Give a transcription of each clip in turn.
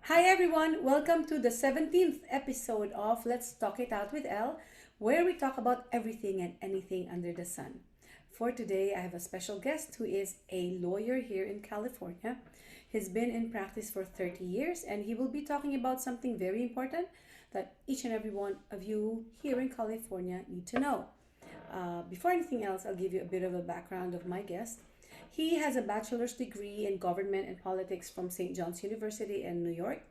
Hi everyone, welcome to the 17th episode of Let's Talk It Out with Elle, where we talk about everything and anything under the sun. For today, I have a special guest who is a lawyer here in California. He's been in practice for 30 years and he will be talking about something very important that each and every one of you here in California need to know. Before anything else, I'll give you a bit of a background of my guest. He has a bachelor's degree in government and politics from St. John's University in New York.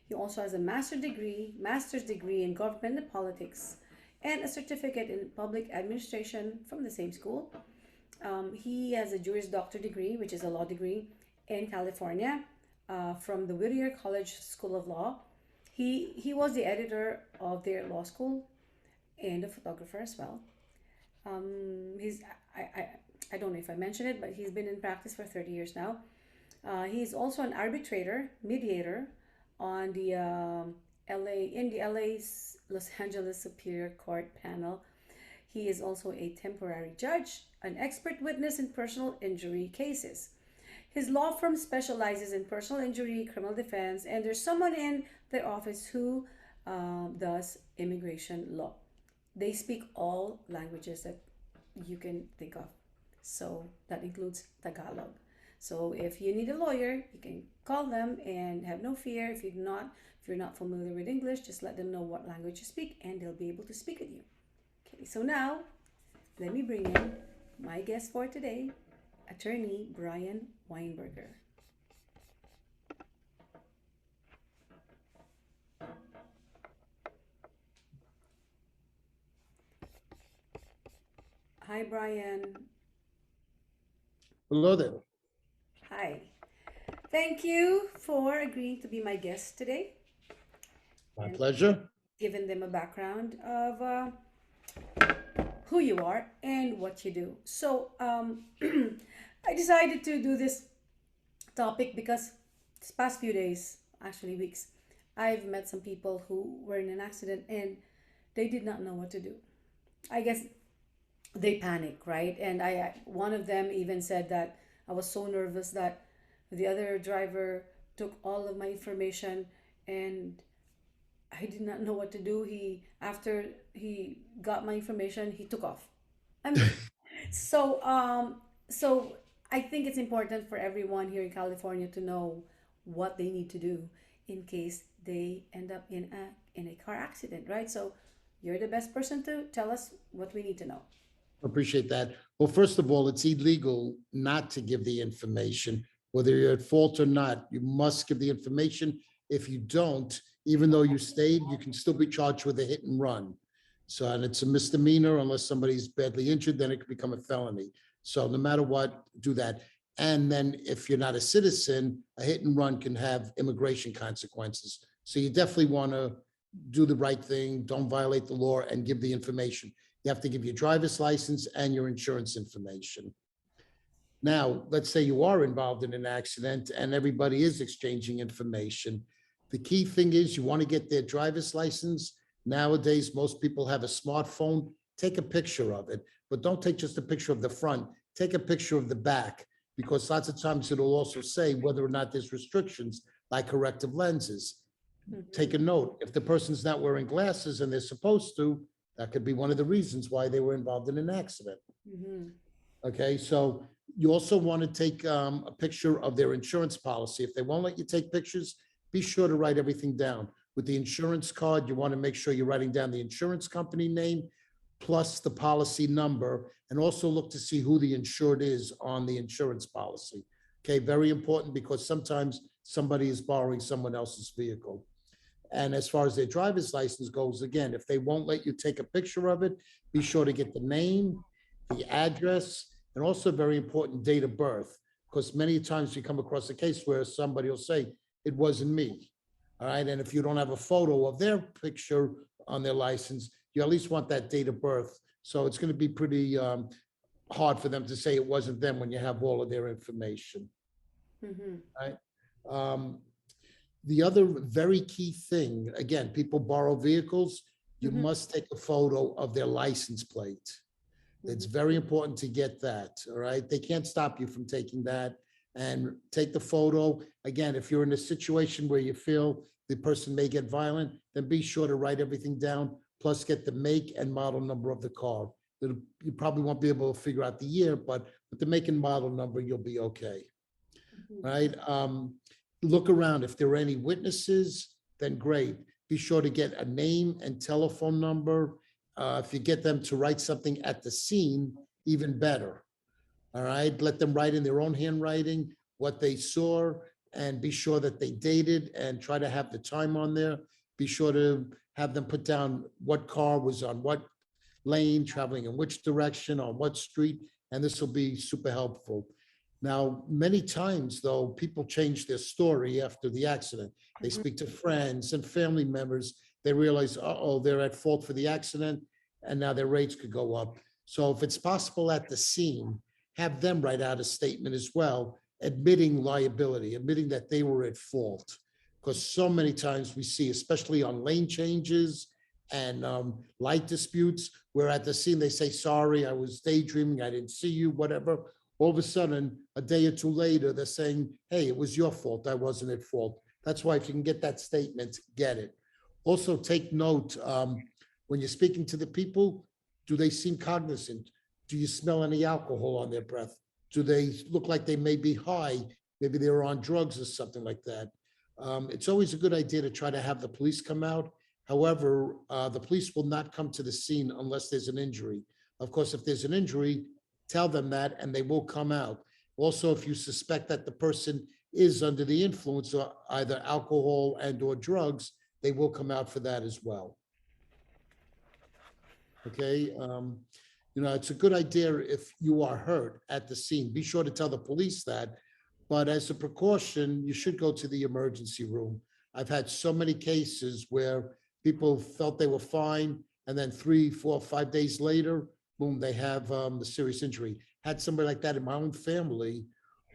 He also has a master's degree in government and politics, and a certificate in public administration from the same school. He has a Juris Doctor degree, which is a law degree in California, from the Whittier College School of Law. He was the editor of their law school and a photographer as well. He's I don't know if I mentioned it, but he's been in practice for 30 years now. He's also an arbitrator, mediator on the LA's Los Angeles Superior Court panel. He is also a temporary judge, an expert witness in personal injury cases. His law firm specializes in personal injury, criminal defense, and there's someone in their office who does immigration law. They speak all languages that you can think of. So that includes Tagalog. So if you need a lawyer, you can call them and have no fear. If you're not familiar with English, just let them know what language you speak and they'll be able to speak with you. Okay, so now let me bring in my guest for today, attorney Brian Weinberger. Hi, Brian. Hello there. Hi. Thank you for agreeing to be my guest today My and pleasure. giving them a background of who you are and what you do. So, I decided to do this topic because this past few days, actually weeks, I've met some people who were in an accident and they did not know what to do. I guess they panic, right? And one of them even said that I was so nervous that the other driver took all of my information and I did not know what to do. After he got my information, he took off. I'm so so I think it's important for everyone here in California to know what they need to do in case they end up in a car accident, right? So you're the best person to tell us what we need to know. Appreciate that. Well, first of all, it's illegal not to give the information, whether you're at fault or not. You must give the information. If you don't, even though you stayed, you can still be charged with a hit and run. So, and it's a misdemeanor unless somebody's badly injured, then it could become a felony. So no matter what, do that. And then if you're not a citizen, a hit and run can have immigration consequences. So you definitely want to do the right thing, don't violate the law, and give the information. You have to give your driver's license and your insurance information. Now, let's say you are involved in an accident and everybody is exchanging information. The key thing is you want to get their driver's license. Nowadays, most people have a smartphone. Take a picture of it, but don't take just a picture of the front. Take a picture of the back, because lots of times it'll also say whether or not there's restrictions like corrective lenses. Take a Mhm. note. If the person's not wearing glasses and they're supposed to, that could be one of the reasons why they were involved in an accident. Mhm. Okay, so you also want to take a picture of their insurance policy. If they won't let you take pictures, be sure to write everything down. With the insurance card, you want to make sure you're writing down the insurance company name plus the policy number, and also look to see who the insured is on the insurance policy. Okay, very important, because sometimes somebody is borrowing someone else's vehicle. And as far as their driver's license goes, again, if they won't let you take a picture of it, be sure to get the name, the address, and also very important, date of birth. Because many times you come across a case where somebody will say, it wasn't me. All right. And if you don't have a photo of their picture on their license, you at least want that date of birth. So it's going to be pretty hard for them to say it wasn't them when you have all of their information. Mhm. Right. Um, the other very key thing, again, people borrow vehicles, you Mhm. must take a photo of their license plate. It's Mhm. very important to get that, all right? They can't stop you from taking that. and take the photo. Again, if you're in a situation where you feel the person may get violent, then be sure to write everything down, plus get the make and model number of the car. You probably won't be able to figure out the year, but with the make and model number, you'll be okay, Mhm. right? Look around. If there are any witnesses, then great. Be sure to get a name and telephone number. If you get them to write something at the scene, even better. All right, let them write in their own handwriting what they saw, and be sure that they dated and try to have the time on there. Be sure to have them put down what car was on what lane, traveling in which direction, on what street, and this will be super helpful. Now, many times, though, people change their story after the accident. They Mhm. speak to friends and family members. They realize, oh, they're at fault for the accident, and now their rates could go up. So if it's possible at the scene, have them write out a statement as well, admitting liability, admitting that they were at fault. Because so many times we see, especially on lane changes and light disputes, where at the scene they say, sorry, I was daydreaming, I didn't see you, whatever. All of a sudden, a day or two later, they're saying, hey, it was your fault, I wasn't at fault. That's why if you can get that statement, get it. Also take note, when you're speaking to the people, do they seem cognizant? Do you smell any alcohol on their breath? Do they look like they may be high? Maybe they were on drugs or something like that. It's always a good idea to try to have the police come out. However, the police will not come to the scene unless there's an injury. Of course, if there's an injury, tell them that and they will come out. Also, if you suspect that the person is under the influence of either alcohol and or drugs, they will come out for that as well. Okay. It's a good idea if you are hurt at the scene. Be sure to tell the police that. But as a precaution, you should go to the emergency room. I've had so many cases where people felt they were fine, and then 3, 4, 5 days later, boom, they have the serious injury. Had somebody like that in my own family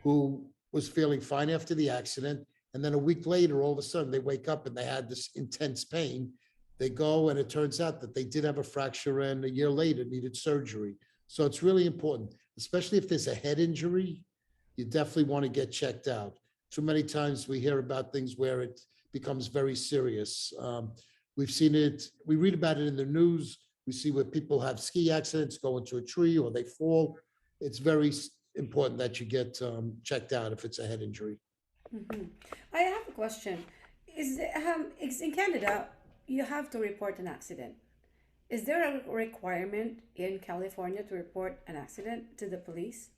who was feeling fine after the accident, and then a week later, all of a sudden, they wake up and they had this intense pain. They go and it turns out that they did have a fracture and a year later needed surgery. So it's really important, especially if there's a head injury, you definitely want to get checked out. Too many times we hear about things where it becomes very serious. We've seen it, we read about it in the news. We see where people have ski accidents, go into a tree or they fall. It's very important that you get checked out if it's a head injury. Mhm. I have a question. In Canada, you have to report an accident. Is there a requirement in California to report an accident to the police?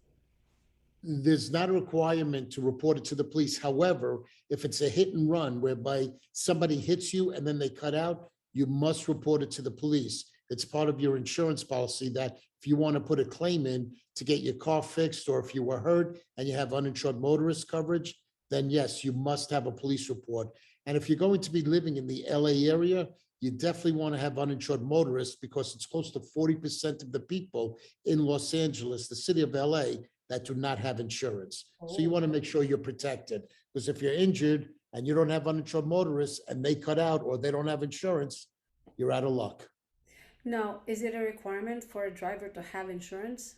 There's not a requirement to report it to the police. However, if it's a hit and run whereby somebody hits you and then they cut out, you must report it to the police. It's part of your insurance policy that if you want to put a claim in to get your car fixed, or if you were hurt and you have uninsured motorist coverage, then yes, you must have a police report. And if you're going to be living in the LA area, you definitely want to have uninsured motorists, because it's close to 40% of the people in Los Angeles, the city of LA, that do not have insurance. So you Oh. want to make sure you're protected, because if you're injured and you don't have uninsured motorists and they cut out or they don't have insurance, you're out of luck. Now, is it a requirement for a driver to have insurance?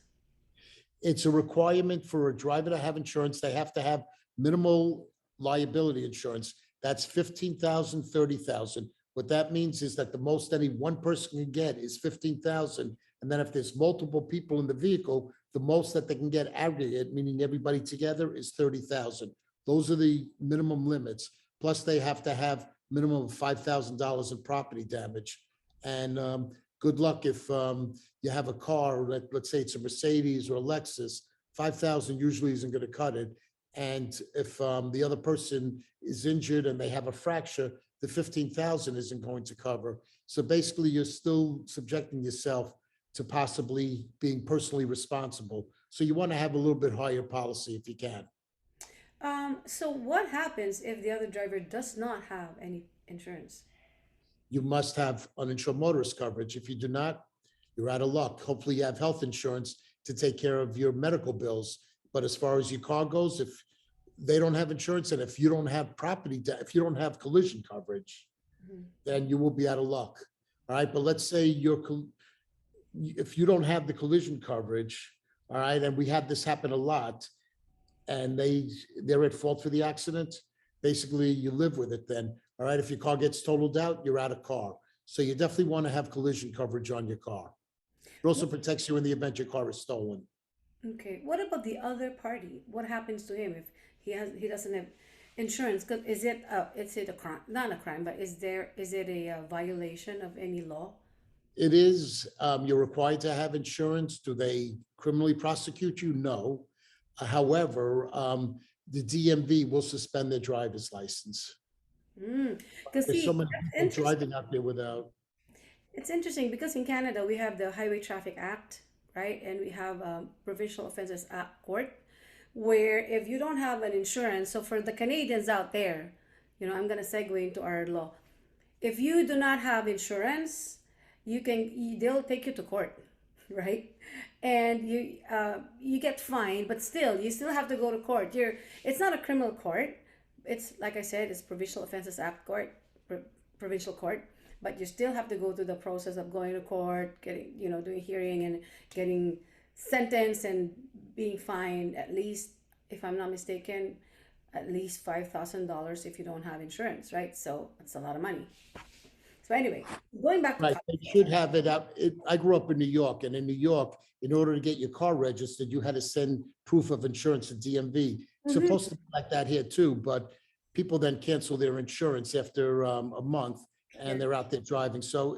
It's a requirement for a driver to have insurance. They have to have minimal liability insurance. That's 15,000, 30,000. What that means is that the most any one person can get is 15,000. And then if there's multiple people in the vehicle, the most that they can get aggregate, meaning everybody together, is 30,000. Those are the minimum limits. Plus they have to have minimum of $5,000 in property damage. And good luck if you have a car, let's say it's a Mercedes or a Lexus, 5,000 usually isn't going to cut it. And if the other person is injured and they have a fracture, the 15,000 isn't going to cover. So basically, you're still subjecting yourself to possibly being personally responsible. So you want to have a little bit higher policy if you can. So what happens if the other driver does not have any insurance? You must have uninsured motorist coverage. If you do not, you're out of luck. Hopefully, you have health insurance to take care of your medical bills. But as far as your car goes, if they don't have insurance and if you don't have if you don't have collision coverage, Mhm. then you will be out of luck. All right. But let's say if you don't have the collision coverage, all right, and we have this happen a lot, and they're at fault for the accident, basically you live with it then. All right, if your car gets totaled out, you're out of car. So you definitely want to have collision coverage on your car. It also protects you in the event your car is stolen. Okay. What about the other party? What happens to him if he doesn't have insurance? 'Cause is it a crime? Not a crime, but is it a violation of any law? It is, you're required to have insurance. Do they criminally prosecute you? No. However, the DMV will suspend their driver's license. Because There's so see, many that's people interesting. driving out there without, It's interesting because in Canada we have the Highway Traffic Act, right? And we have Provincial Offences Act Court, where if you don't have an insurance, so for the Canadians out there, I'm gonna segue into our law. If you do not have insurance, they'll take you to court, right? And you get fined, but still you still have to go to court. It's not a criminal court. It's like I said, it's Provincial Offences Act Court, provincial court, but you still have to go through the process of going to court, getting doing hearing and getting sentenced and being fined at least, if I'm not mistaken, at least $5,000 if you don't have insurance, right? So it's a lot of money. So anyway, going back to right, car. they should have it up. I grew up in New York, and in New York, in order to get your car registered, you had to send proof of insurance to DMV. It's Mhm. supposed to be like that here too, but people then cancel their insurance after a month Yeah. and they're out there driving. So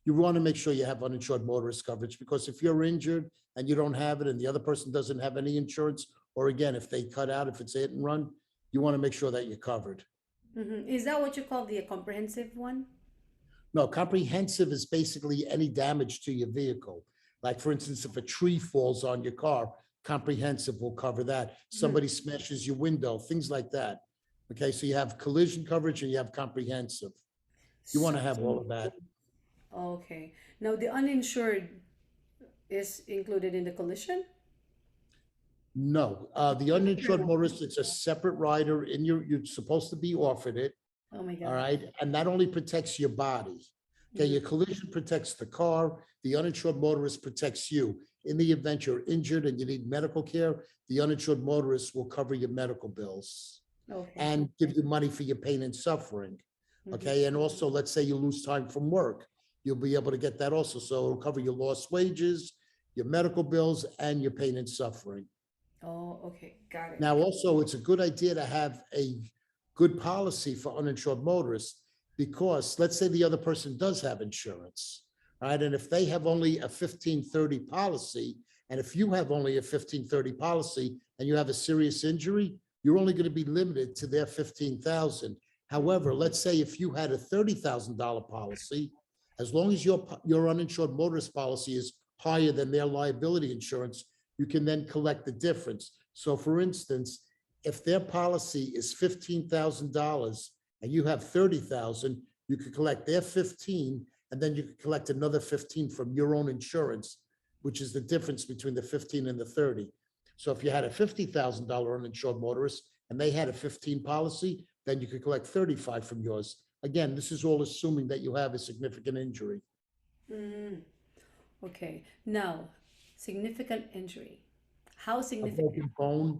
you want to make sure you have uninsured motorist coverage, because if you're injured and you don't have it and the other person doesn't have any insurance, or again, if they cut out, if it's a hit and run, you want to make sure that you're covered. Is that what you call the comprehensive one? No, comprehensive is basically any damage to your vehicle. Like, for instance, if a tree falls on your car, comprehensive will cover that. Somebody smashes your window, things like that. Okay, so you have collision coverage and you have comprehensive. You want So, to have all of that. okay. Now the uninsured is included in the collision? No, the uninsured motorist, it's a separate rider in you're supposed to be offered it. Oh my All God. right, and that only protects your body. Okay, your collision protects the car, the uninsured motorist protects you. In the event you're injured and you need medical care, the uninsured motorist will cover your medical bills Okay. and give you money for your pain and suffering. Okay, and also, let's say you lose time from work, you'll be able to get that also. So it'll cover your lost wages, your medical bills, and your pain and suffering. Oh, okay. Got it. Now, also, it's a good idea to have a good policy for uninsured motorists, because let's say the other person does have insurance, right? And if they have only a 1530 policy, and if you have only a 1530 policy and you have a serious injury, you're only going to be limited to their 15,000. However, let's say if you had a $30,000 policy, as long as your uninsured motorist policy is higher than their liability insurance, you can then collect the difference. So for instance, if their policy is $15,000 and you have 30,000, you could collect their 15, and then you could collect another 15 from your own insurance, which is the difference between the 15 and the 30. So if you had a $50,000 uninsured motorist and they had a 15 policy, then you could collect 35 from yours. Again, this is all assuming that you have a significant injury. Okay. Now, significant injury. How A significant? broken bone,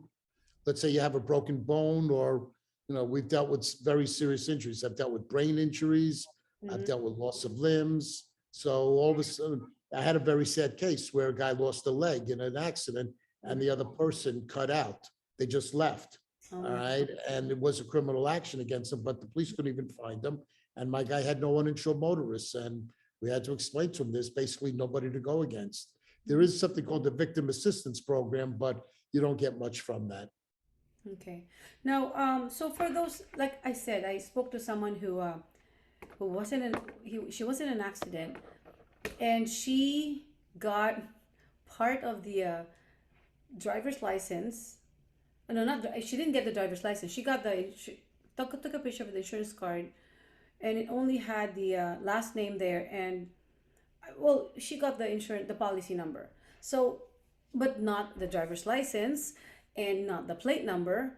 let's say you have a broken bone, or, we've dealt with very serious injuries. I've dealt with brain injuries. I've dealt with loss of limbs. So all of a sudden, I had a very sad case where a guy lost a leg in an accident and the other person cut out. They just left. Oh All my. right. And it was a criminal action against him, but the police couldn't even find him. And my guy had no uninsured motorists. And we had to explain to him there's basically nobody to go against. There is something called the Victim Assistance Program, but you don't get much from that. Okay. Now, so for those, like I said, I spoke to someone who wasn't in she was in an accident, and she got part of the driver's license. No, not she didn't get the driver's license. She got she took a picture of the insurance card, and it only had the last name there, and well, she got the policy number. So, but not the driver's license and not the plate number.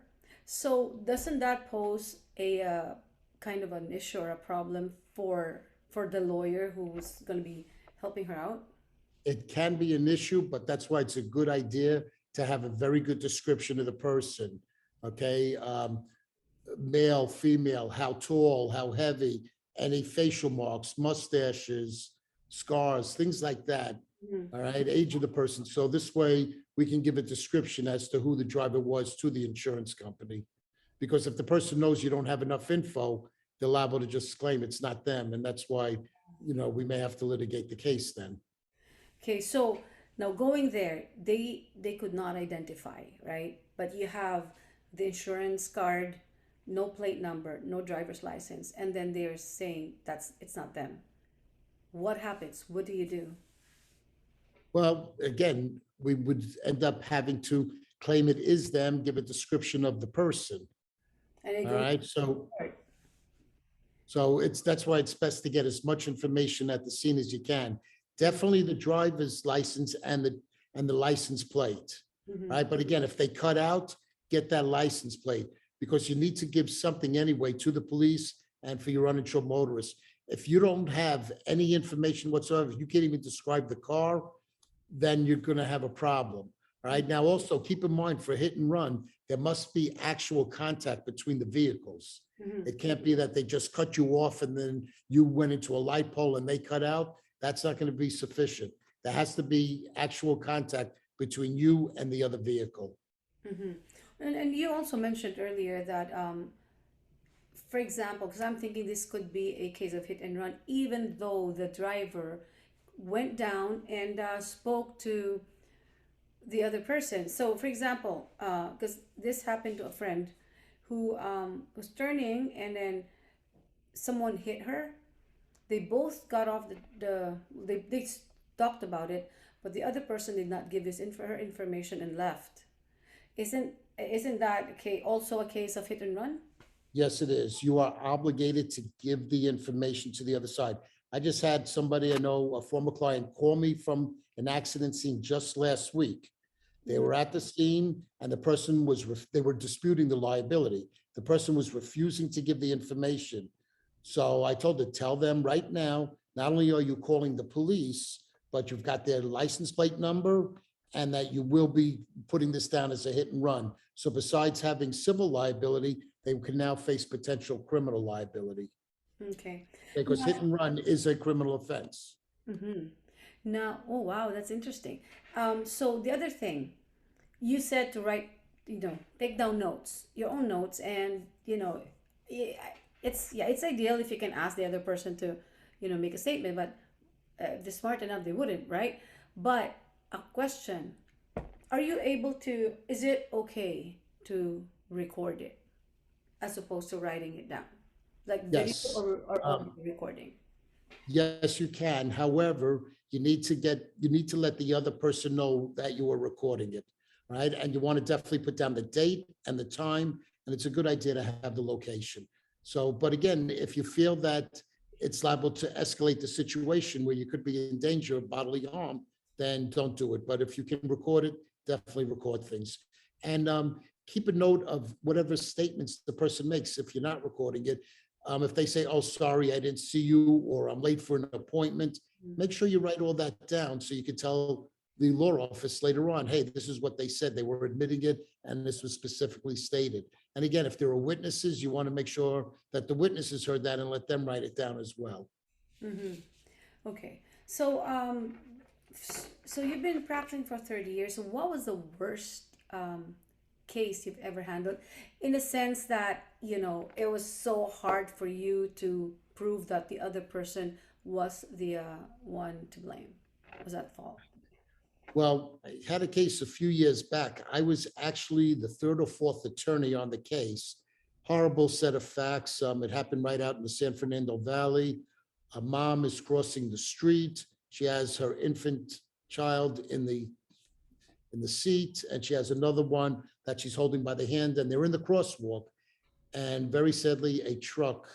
So doesn't that pose a kind of an issue or a problem for the lawyer who's going to be helping her out? It can be an issue, but that's why it's a good idea to have a very good description of the person. Okay, male, female, how tall, how heavy, any facial marks, mustaches, scars, things like that. Mhm. All right, age of the person. So this way we can give a description as to who the driver was to the insurance company. Because if the person knows you don't have enough info, they're liable to just claim it's not them. And that's why, we may have to litigate the case then. Okay, so now going there, they could not identify, right? But you have the insurance card, no plate number, no driver's license, and then they're saying that's it's not them. What happens? What do you do? Well, again, we would end up having to claim it is them, give a description of the person. And it All goes right, to so court. that's why it's best to get as much information at the scene as you can. Definitely the driver's license and the license plate. Mm-hmm. Right, but again, if they cut out, get that license plate, because you need to give something anyway to the police and for your uninsured motorist. If you don't have any information whatsoever, you can't even describe the car, then you're gonna have a problem. All right, now also keep in mind, for hit and run, there must be actual contact between the vehicles. Mm-hmm. It can't be that they just cut you off and then you went into a light pole and they cut out. That's not gonna be sufficient. There has to be actual contact between you and the other vehicle. Mm-hmm. And you also mentioned earlier that, for example, because I'm thinking this could be a case of hit and run, even though the driver went down and spoke to the other person. So, for example, because this happened to a friend who was turning and then someone hit her. They both got off they talked about it, but the other person did not give her information and left. Isn't that okay? Also a case of hit and run? Yes, it is. You are obligated to give the information to the other side. I just had somebody I know, a former client, call me from an accident scene just last week. They were at the scene and the person was, they were disputing the liability. The person was refusing to give the information. So I told her, tell them right now, not only are you calling the police, but you've got their license plate number and that you will be putting this down as a hit and run. So besides having civil liability, they can now face potential criminal liability, Okay. because hit and run is a criminal offense. Mm-hmm. Now, oh wow, that's interesting. So the other thing you said to write, take down notes, your own notes, and i- it's ideal if you can ask the other person to, make a statement, but if they're smart enough, they wouldn't, right? But a question: are you able to? Is it okay to record it as opposed to writing it down, like video Yes. or audio recording? Yes, you can. However, you need to let the other person know that you are recording it, right? And you want to definitely put down the date and the time, and it's a good idea to have the location. So, but again, if you feel that it's liable to escalate the situation where you could be in danger of bodily harm, then don't do it. But if you can record it, definitely record things. And keep a note of whatever statements the person makes. If you're not recording it, if they say, oh, sorry, I didn't see you, or I'm late for an appointment, make sure you write all that down so you can tell the law office later on, hey, this is what they said. They were admitting it, and this was specifically stated. And again, if there are witnesses, you want to make sure that the witnesses heard that and let them write it down as well. Mm-hmm. Okay. So, so you've been practicing for 30 years. So what was the worst case you've ever handled, in the sense that, it was so hard for you to prove that the other person was the one to blame, was at fault? Well, I had a case a few years back. I was actually the third or fourth attorney on the case. Horrible set of facts. It happened right out in the San Fernando Valley. A mom is crossing the street. She has her infant child in the seat, and she has another one that she's holding by the hand, and they're in the crosswalk. And very sadly, a truck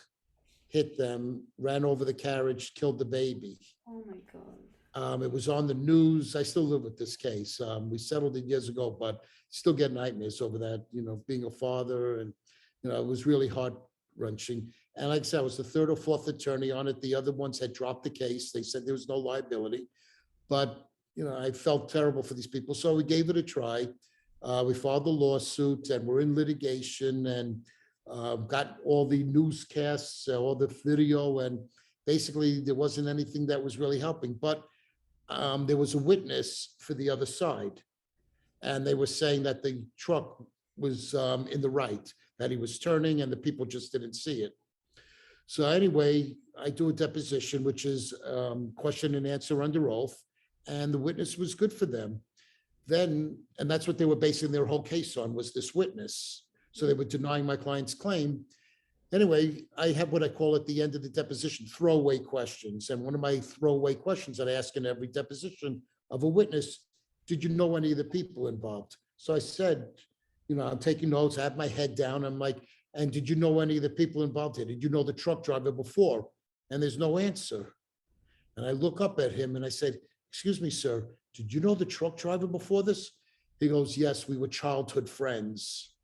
hit them, ran over the carriage, killed the baby. Oh my God. It was on the news. I still live with this case. We settled it years ago, but still get nightmares over that, being a father, and, it was really heart wrenching. And like I said, I was the third or fourth attorney on it. The other ones had dropped the case. They said there was no liability. But I felt terrible for these people. So we gave it a try. We filed the lawsuit and we're in litigation and got all the newscasts, all the video, and basically there wasn't anything that was really helping. But there was a witness for the other side, and they were saying that the truck was in the right, that he was turning, and the people just didn't see it. So anyway, I do a deposition, which is question and answer under oath, and the witness was good for them. Then, and that's what they were basing their whole case on, was this witness. So they were denying my client's claim. Anyway, I have what I call at the end of the deposition, throwaway questions. And one of my throwaway questions that I ask in every deposition of a witness, did you know any of the people involved? So I said, I'm taking notes, I have my head down. I'm like, and did you know any of the people involved here? Did you know the truck driver before? And there's no answer. And I look up at him and I said, excuse me, sir, did you know the truck driver before this? He goes, yes, we were childhood friends.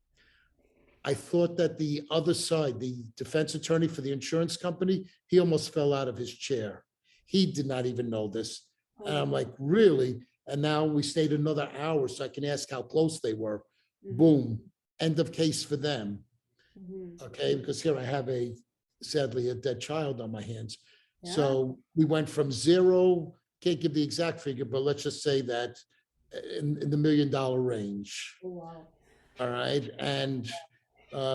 I thought that the other side, the defense attorney for the insurance company, he almost fell out of his chair. He did not even know this. And I'm like, really? And now we stayed another hour so I can ask how close they were. Boom, end of case for them. Okay, because here I have sadly, a dead child on my hands. Yeah. So we went from zero, can't give the exact figure, but let's just say that in the $1 million range. Oh, wow. All right. And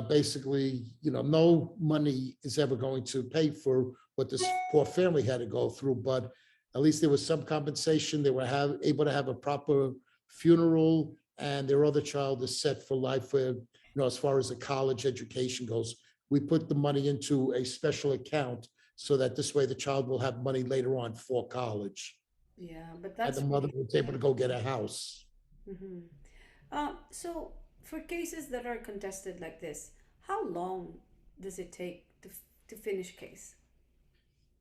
basically, no money is ever going to pay for what this poor family had to go through, but at least there was some compensation. They were able to have a proper funeral, and their other child is set for life where, as far as the college education goes. We put the money into a special account so that this way the child will have money later on for college. Yeah, but And that's the mother was able to go get a house. So for cases that are contested like this, how long does it take to finish a case?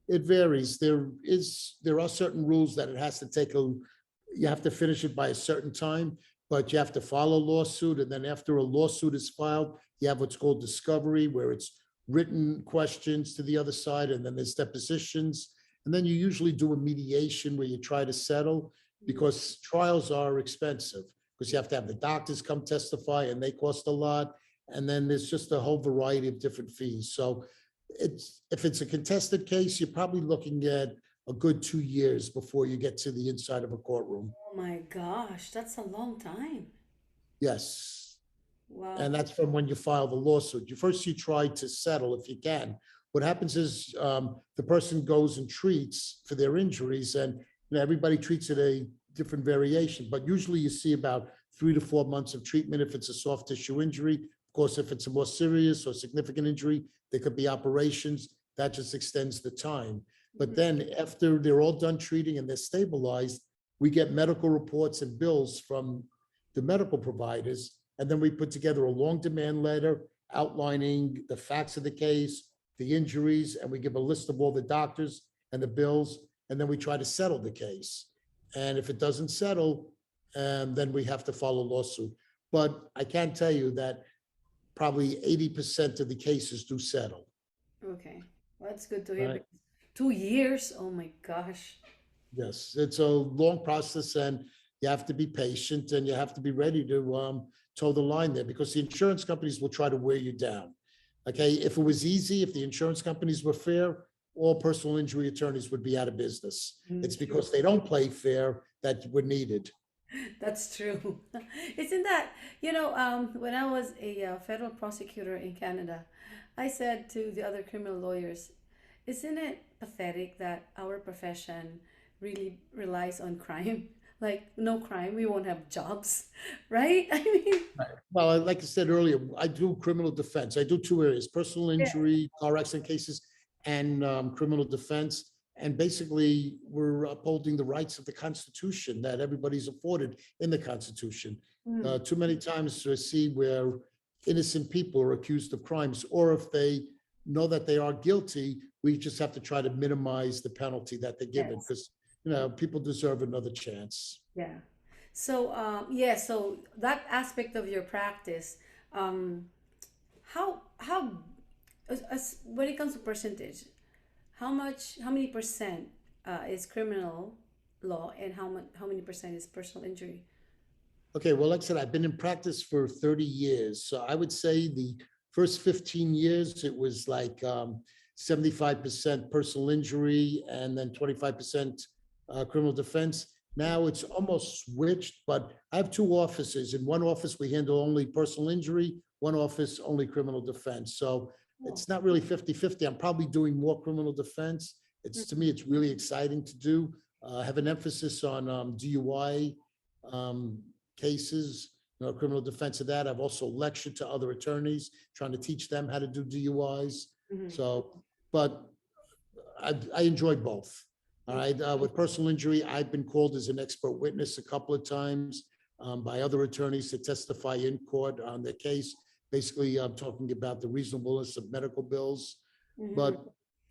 It varies. There are certain rules that it has to take you have to finish it by a certain time, but you have to file a lawsuit. And then after a lawsuit is filed, you have what's called discovery, where it's written questions to the other side, and then there's depositions. And then you usually do a mediation where you try to settle, because trials are expensive, because you have to have the doctors come testify and they cost a lot. And then there's just a whole variety of different fees. So if it's a contested case, you're probably looking at a good 2 years before you get to the inside of a courtroom. Oh my gosh, that's a long time. Yes. Wow. And that's from when you file the lawsuit. You try to settle if you can. What happens is the person goes and treats for their injuries, and everybody treats it a different variation, but usually you see about 3 to 4 months of treatment if it's a soft tissue injury. Of course, if it's a more serious or significant injury, there could be operations. That just extends the time. But then after they're all done treating and they're stabilized, we get medical reports and bills from the medical providers. And then we put together a long demand letter outlining the facts of the case, the injuries, and we give a list of all the doctors and the bills. And then we try to settle the case. And if it doesn't settle, then we have to file a lawsuit. But I can tell you that probably 80% of the cases do settle. Okay, well, that's good to hear. Right. 2 years? Oh my gosh. Yes, it's a long process, and you have to be patient and you have to be ready to toe the line there, because the insurance companies will try to wear you down. Okay, if it was easy, if the insurance companies were fair, all personal injury attorneys would be out of business. It's because they don't play fair that we're needed. That's true. Isn't that, when I was a federal prosecutor in Canada, I said to the other criminal lawyers, isn't it pathetic that our profession really relies on crime? Like, no crime, we won't have jobs, right? I mean, Well, like I said earlier, I do criminal defense. I do 2 areas: personal yeah, injury, car accident cases, and criminal defense. And basically, we're upholding the rights of the Constitution that everybody's afforded in the Constitution. Too many times to see where innocent people are accused of crimes, or if they know that they are guilty, we just have to try to minimize the penalty that they're given, yes, because people deserve another chance. yeah. So, yeah, so that aspect of your practice, how, when it comes to percentage, how many percent is criminal law, and how many percent is personal injury? Okay, well, like I said, I've been in practice for 30 years. So I would say the first 15 years, it was like 75% personal injury and then 25% criminal defense. Now it's almost switched, but I have two offices. In one office, we handle only personal injury, one office, only criminal defense. So Oh. it's not really 50-50. I'm probably doing more criminal defense. It's to me, it's really exciting to do. I have an emphasis on DUI. Um, Cases, criminal defense of that. I've also lectured to other attorneys, trying to teach them how to do DUIs. Mhm. So, but I enjoy both. All right. With personal injury, I've been called as an expert witness a couple of times by other attorneys to testify in court on their case. Basically, I'm talking about the reasonableness of medical bills. Mhm. But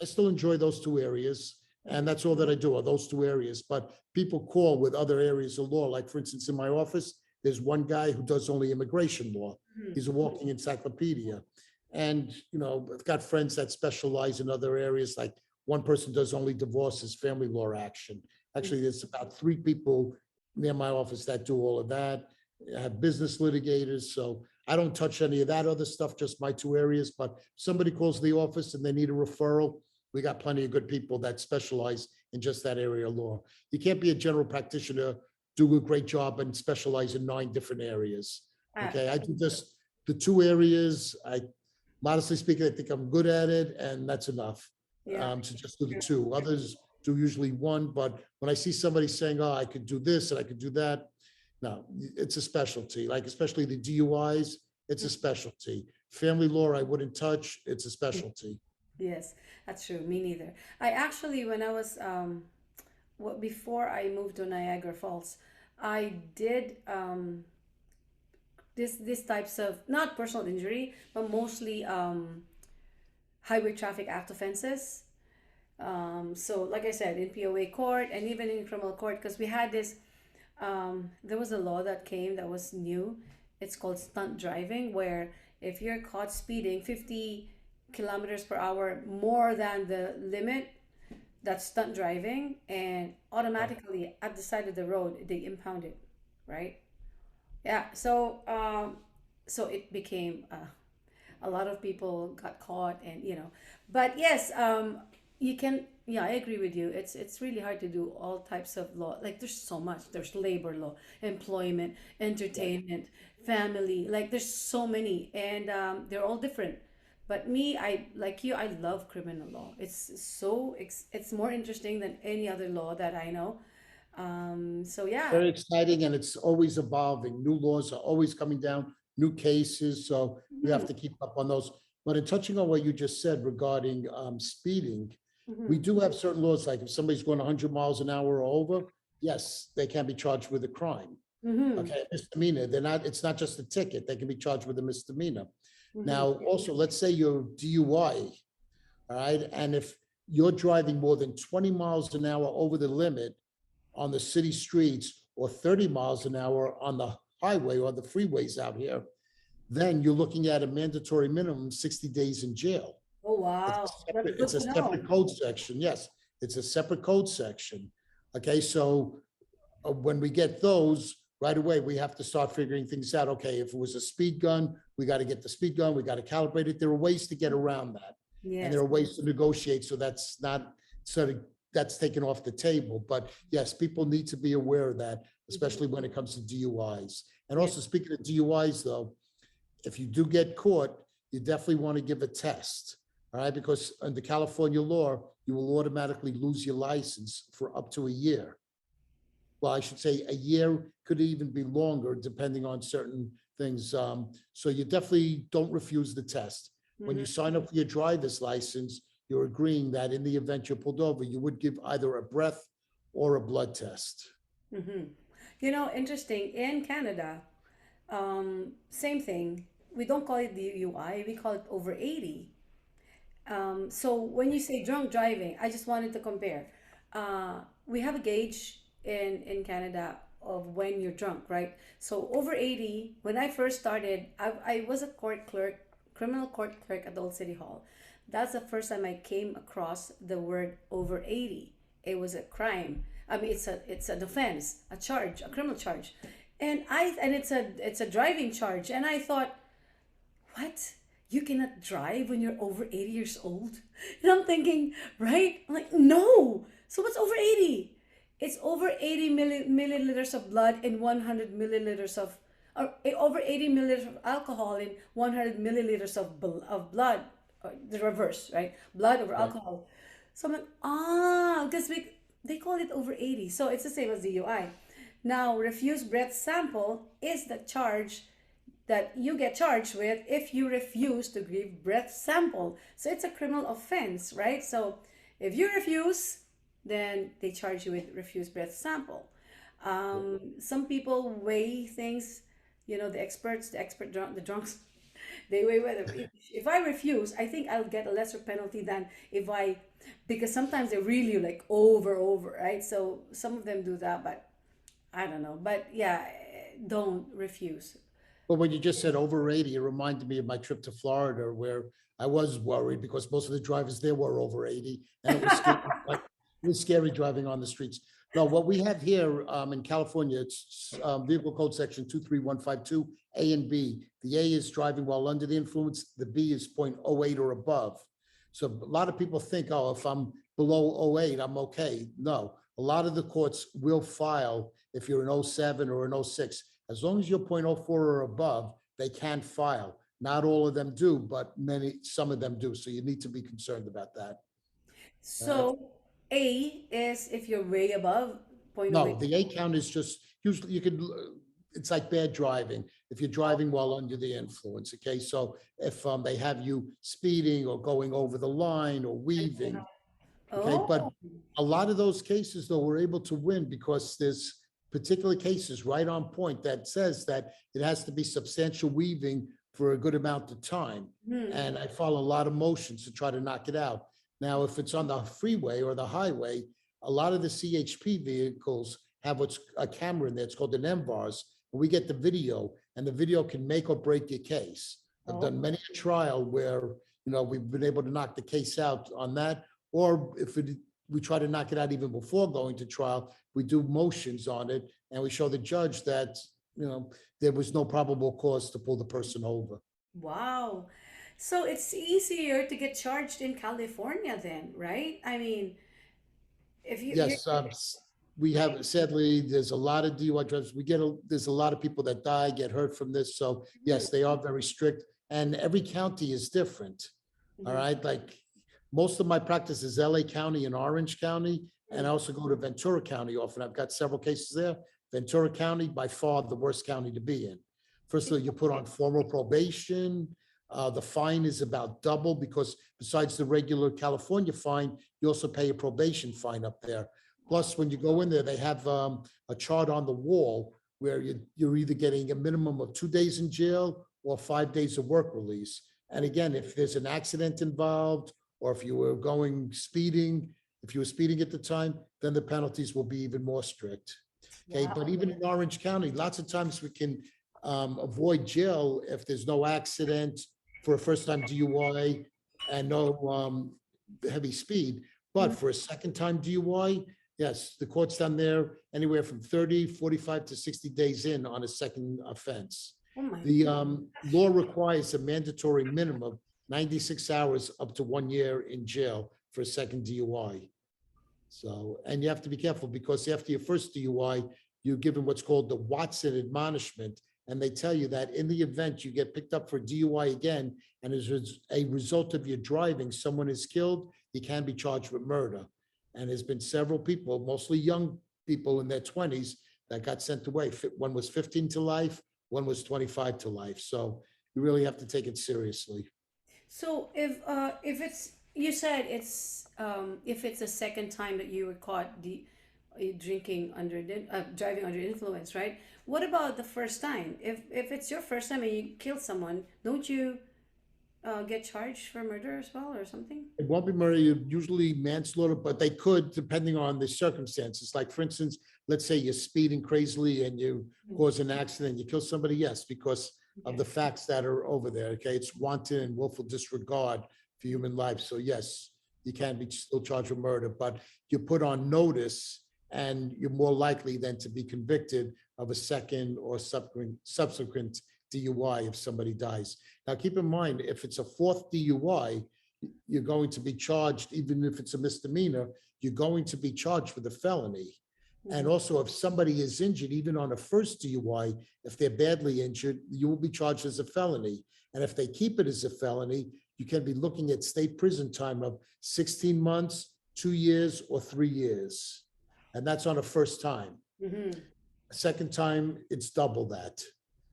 I still enjoy those two areas. And that's all that I do are those two areas. But people call with other areas of law. Like, for instance, in my office, there's one guy who does only immigration law. Mhm. He's a walking encyclopedia. And, I've got friends that specialize in other areas. Like one person does only divorces, family law action. Actually, there's about three people near my office that do all of that. I have business litigators. So I don't touch any of that other stuff, just my two areas. But somebody calls the office and they need a referral, we got plenty of good people that specialize in just that area of law. You can't be a general practitioner, do a great job and specialize in 9 different areas. Ah, Okay, I do just the two areas. Modestly speaking, I think I'm good at it, and that's enough. yeah. To just do the two. Others do usually one, but when I see somebody saying, "Oh, I could do this and I could do that," no, it's a specialty. Like especially the DUIs, it's a specialty. Family law, I wouldn't touch. It's a specialty. Yes, that's true. Me neither. I actually, when I was before I moved to Niagara Falls, I did this types of not personal injury, but mostly Highway Traffic Act offenses. So, like I said, in POA court and even in criminal court, because we had this, there was a law that came that was new. It's called stunt driving, where if you're caught speeding 50 kilometers per hour more than the limit, that's stunt driving, and automatically at the side of the road they impound it, right? Yeah. So it became a lot of people got caught, and but yes, you can, yeah, I agree with you. It's really hard to do all types of law. Like there's so much. There's labor law, employment, entertainment, family. Like there's so many, and they're all different. But me, I like you, I love criminal law. It's more interesting than any other law that I know. So yeah. Very exciting, and it's always evolving. New laws are always coming down, new cases, so we have Mhm, to keep up on those. But in touching on what you just said regarding speeding, we mhm, do have certain laws, like if somebody's going 100 miles an hour or over, yes, they can be charged with a crime. mhm, Okay, misdemeanor. They're not, it's not just a ticket. They can be charged with a misdemeanor. mhm. Now, also, let's say you're DUI, all right, and if you're driving more than 20 miles an hour over the limit on the city streets or 30 miles an hour on the highway or the freeways out here, then you're looking at a mandatory minimum 60 days in jail. Oh It's wow, a that's separate, good it's a to know. separate code section. Yes, it's a separate code section. Okay, so when we get those, right away, we have to start figuring things out. Okay, if it was a speed gun, we got to get the speed gun, we got to calibrate it. There are ways to get around that. And there Yes. are ways to negotiate. So that's not sort of, that's taken off the table. But yes, people need to be aware of that, Mhm. especially when it comes to DUIs. And Yeah. also speaking of DUIs though, if you do get caught, you definitely want to give a test. All right, because under California law, you will automatically lose your license for up to a year. Well, I should say a year, could even be longer depending on certain things. So you definitely don't refuse the test. When you Mhm. sign up for your driver's license, you're agreeing that in the event you're pulled over, you would give either a breath or a blood test. Mhm. Interesting. In Canada, same thing. We don't call it DUI. We call it over 80. So when you say drunk driving, I just wanted to compare. We have a gauge in Canada of when you're drunk, right? So over 80, when I first started, I was a court clerk, criminal court clerk at the old city hall. That's the first time I came across the word over 80. It was a crime. I mean, it's an offense, a charge, a criminal charge, and it's a driving charge. And I thought, what? You cannot drive when you're over 80 years old? And I'm thinking, right? I'm like, no. So what's over 80? It's over 80 milliliters of blood and 100 milliliters or over 80 milliliters of alcohol in 100 milliliters of blood. Or the reverse, right? Blood over Right. alcohol. So I'm like, because they call it over 80. So it's the same as DUI. Now, refused breath sample is the charge that you get charged with if you refuse to give breath sample. So it's a criminal offense, right? So if you refuse, then they charge you with refused breath sample. Some people weigh things, the experts, the drunks, they weigh whether if I refuse, I think I'll get a lesser penalty than if I, because sometimes they're really like over, right? So some of them do that, but I don't know. But yeah, don't refuse. But when you just said over 80, it reminded me of my trip to Florida where I was worried because most of the drivers there were over 80 and it was scary. Like, it was scary driving on the streets. No, what we have here in California, it's vehicle code section 23152 A and B. The A is driving while under the influence. The B is .08 or above. So a lot of people think, oh, if I'm below .08, I'm okay. No, a lot of the courts will file if you're an '07 or an '06. As long as you're .04 or above, they can file. Not all of them do, but some of them do. So you need to be concerned about that. All right. So A is if you're way above point oh No, 0.08. the A count is just usually you could, it's like bad driving. If you're driving while under the influence, okay? So if they have you speeding or going over the line or weaving, okay, but Oh. a lot of those cases, though, we're able to win because there's particular cases right on point that says that it has to be substantial weaving for a good amount of time. Hmm. And I follow a lot of motions to try to knock it out. Now, if it's on the freeway or the highway, a lot of the CHP vehicles have what's a camera in there. It's called an MVARS. And we get the video, and the video can make or break your case. I've Oh, done many a trial where, we've been able to knock the case out on that. Or if we try to knock it out even before going to trial, we do motions on it and we show the judge that, there was no probable cause to pull the person over. wow. So it's easier to get charged in California then, right? I mean, if you Yes, we have, sadly, there's a lot of DUI drivers. There's a lot of people that die, get hurt from this. So Mhm, yes, they are very strict and every county is different. All mhm, right, like most of my practice is LA County and Orange County, and mhm. I also go to Ventura County often. I've got several cases there. Ventura County, by far the worst county to be in. First of all, you put on formal probation. The fine is about double because besides the regular California fine, you also pay a probation fine up there. Plus, when you go in there, they have a chart on the wall where you're either getting a minimum of 2 days in jail or 5 days of work release. And again, if there's an accident involved, or if you were going speeding, if you were speeding at the time, then the penalties will be even more strict. Okay, but Wow. even in Orange County, lots of times we can avoid jail if there's no accident for a first-time DUI and no heavy speed. But Mhm. for a second-time DUI, yes, the court's done there anywhere from 30, 45 to 60 days in on a second offense. Oh my The gosh. law requires a mandatory minimum of 96 hours up to 1 year in jail for a second DUI. So, and you have to be careful because after your first DUI, you're given what's called the Watson admonishment. And they tell you that in the event you get picked up for DUI again, and as a result of your driving, someone is killed, you can be charged with murder. And there's been several people, mostly young people in their 20s, that got sent away. One was 15 to life, one was 25 to life. So you really have to take it seriously. So if it's you said it's if it's a second time that you were caught drinking under driving under influence, right? What about the first time? If it's your first time and you killed someone, don't you get charged for murder as well or something? It won't be murder, usually manslaughter, but they could, depending on the circumstances. Like, for instance, let's say you're speeding crazily and you Mhm. cause an accident, you kill somebody, yes, because of Okay. the facts that are over there, okay? It's wanton and willful disregard for human life. So yes, you can be still charged with murder, but you put on notice and you're more likely then to be convicted of a second or subsequent DUI if somebody dies. Now, keep in mind, if it's a fourth DUI, you're going to be charged, even if it's a misdemeanor, you're going to be charged with a felony. And Mhm. also, if somebody is injured, even on a first DUI, if they're badly injured, you will be charged as a felony. And if they keep it as a felony, you can be looking at state prison time of 16 months, 2 years, or 3 years. And that's on a first time. Mhm. A second time, it's double that.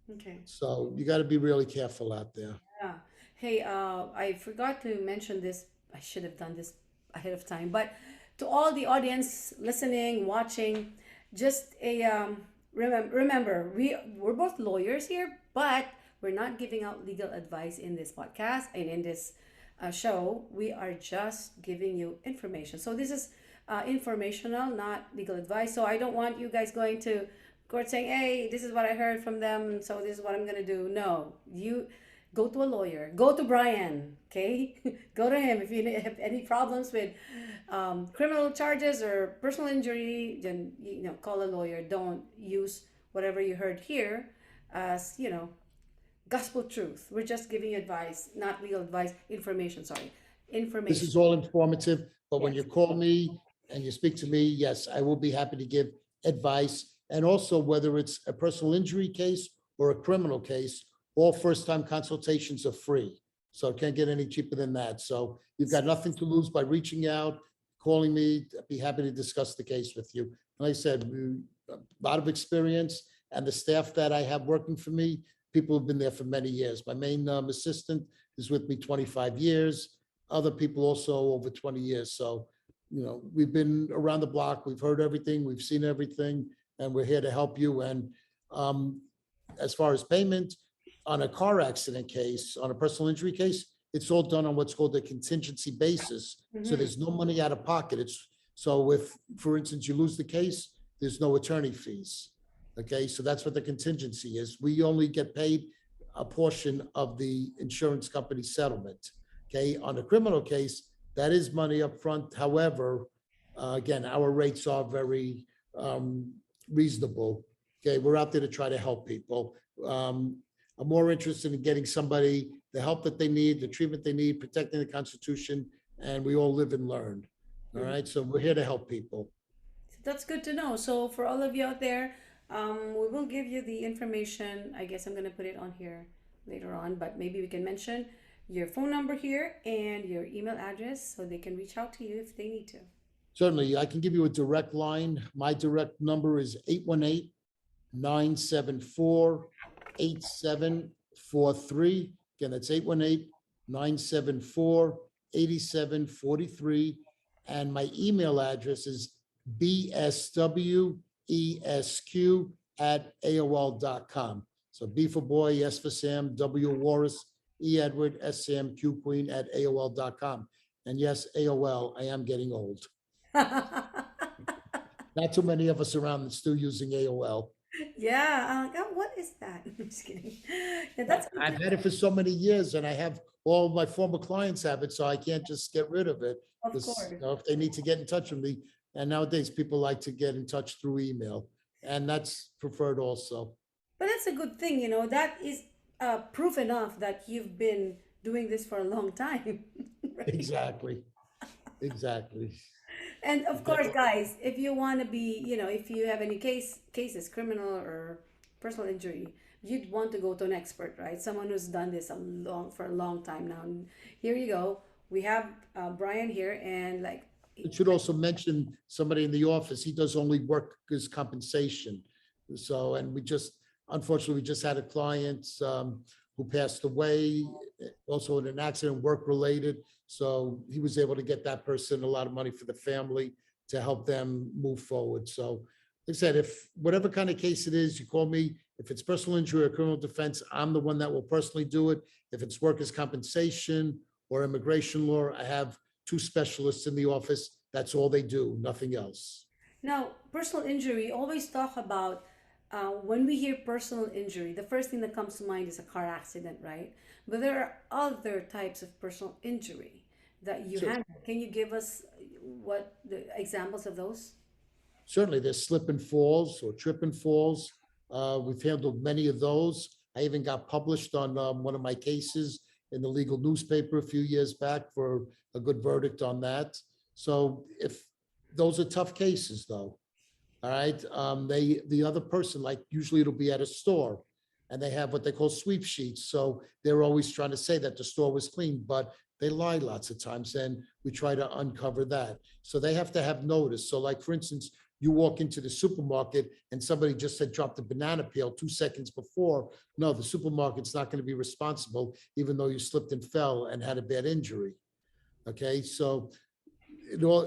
Okay. So you got to be really careful out there. Yeah. Hey, I forgot to mention this. I should have done this ahead of time. But to all the audience listening, watching, just a remember, we're both lawyers here, but we're not giving out legal advice in this podcast and in this show. We are just giving you information. So this is informational, not legal advice. So I don't want you guys going to court saying, "Hey, this is what I heard from them, so this is what I'm gonna do." No, you go to a lawyer. Go to Brian. Okay, go to him if you have any problems with criminal charges or personal injury. Then call a lawyer. Don't use whatever you heard here as gospel truth. We're just giving you advice, not legal advice. Information. Sorry, This information. is all informative, but when you Yes. call me and you speak to me, yes, I will be happy to give advice. And also, whether it's a personal injury case or a criminal case, all first-time consultations are free. So it can't get any cheaper than that. So you've got nothing to lose by reaching out, calling me. I'd be happy to discuss the case with you. Like I said, a lot of experience, and the staff that I have working for me, people have been there for many years. My main assistant is with me 25 years. Other people also over 20 years. So, we've been around the block. We've heard everything. We've seen everything, and we're here to help you. And um, as far as payment on a car accident case, on a personal injury case, it's all done on what's called a contingency basis. So Mm-hmm. there's no money out of pocket. So if, for instance, you lose the case, there's no attorney fees. Okay, so that's what the contingency is. We only get paid a portion of the insurance company settlement. Okay, on a criminal case, that is money up front. However, again, our rates are very reasonable. Okay, we're out there to try to help people. I'm more interested in getting somebody the help that they need, the treatment they need, protecting the Constitution, and we all live and learn. All right, so we're here to help people. That's good to know. So for all of you out there, we will give you the information. I guess I'm gonna put it on here later on, but maybe we can mention your phone number here and your email address so they can reach out to you if they need to. Certainly, I can give you a direct line. My direct number is 818-974-8743. Again, that's 818-974-8743. And my email address is bswesq@aol.com. So B for boy, S for Sam, W Walrus, E Edward, S Sam, Q Queen @AOL.com. And yes, AOL, I am getting old. Not too many of us around that's still using AOL. Yeah, I'm like, oh, what is that? I'm just kidding. Yeah, I- that's good I've to had it for so many years, and I have all of my former clients have it, so I can't just get rid of it. of Because, course. if they need to get in touch with me, and nowadays people like to get in touch through email, and that's preferred also. But that's a good thing, you know. That is proof enough that you've been doing this for a long time, right? Exactly, exactly. And of course, guys, if you want to be, if you have any cases, criminal or personal injury, you'd want to go to an expert, right? Someone who's done this for a long time now. And here you go. We have Brian here, and like, It should also mention somebody in the office, he does only workers' compensation. So, and unfortunately, we just had a client who passed away, also in an accident, work-related. So he was able to get that person a lot of money for the family to help them move forward. So like I said, if whatever kind of case it is, you call me. If it's personal injury or criminal defense, I'm the one that will personally do it. If it's workers' compensation or immigration law, I have two specialists in the office. That's all they do, nothing else. now, personal injury, always talk about when we hear personal injury, the first thing that comes to mind is a car accident, right? But there are other types of personal injury that you So, handle. Can you give us what the examples of those? certainly there's slip and falls or trip and falls. We've handled many of those. I even got published on one of my cases in the legal newspaper a few years back for a good verdict on that. So if those are tough cases though, all right, the other person, like usually it'll be at a store and they have what they call sweep sheets. So they're always trying to say that the store was clean, but they lie lots of times and we try to uncover that. So they have to have notice. So like, for instance, you walk into the supermarket and somebody just had dropped a banana peel 2 seconds before. No, the supermarket's not going to be responsible, even though you slipped and fell and had a bad injury. Okay, so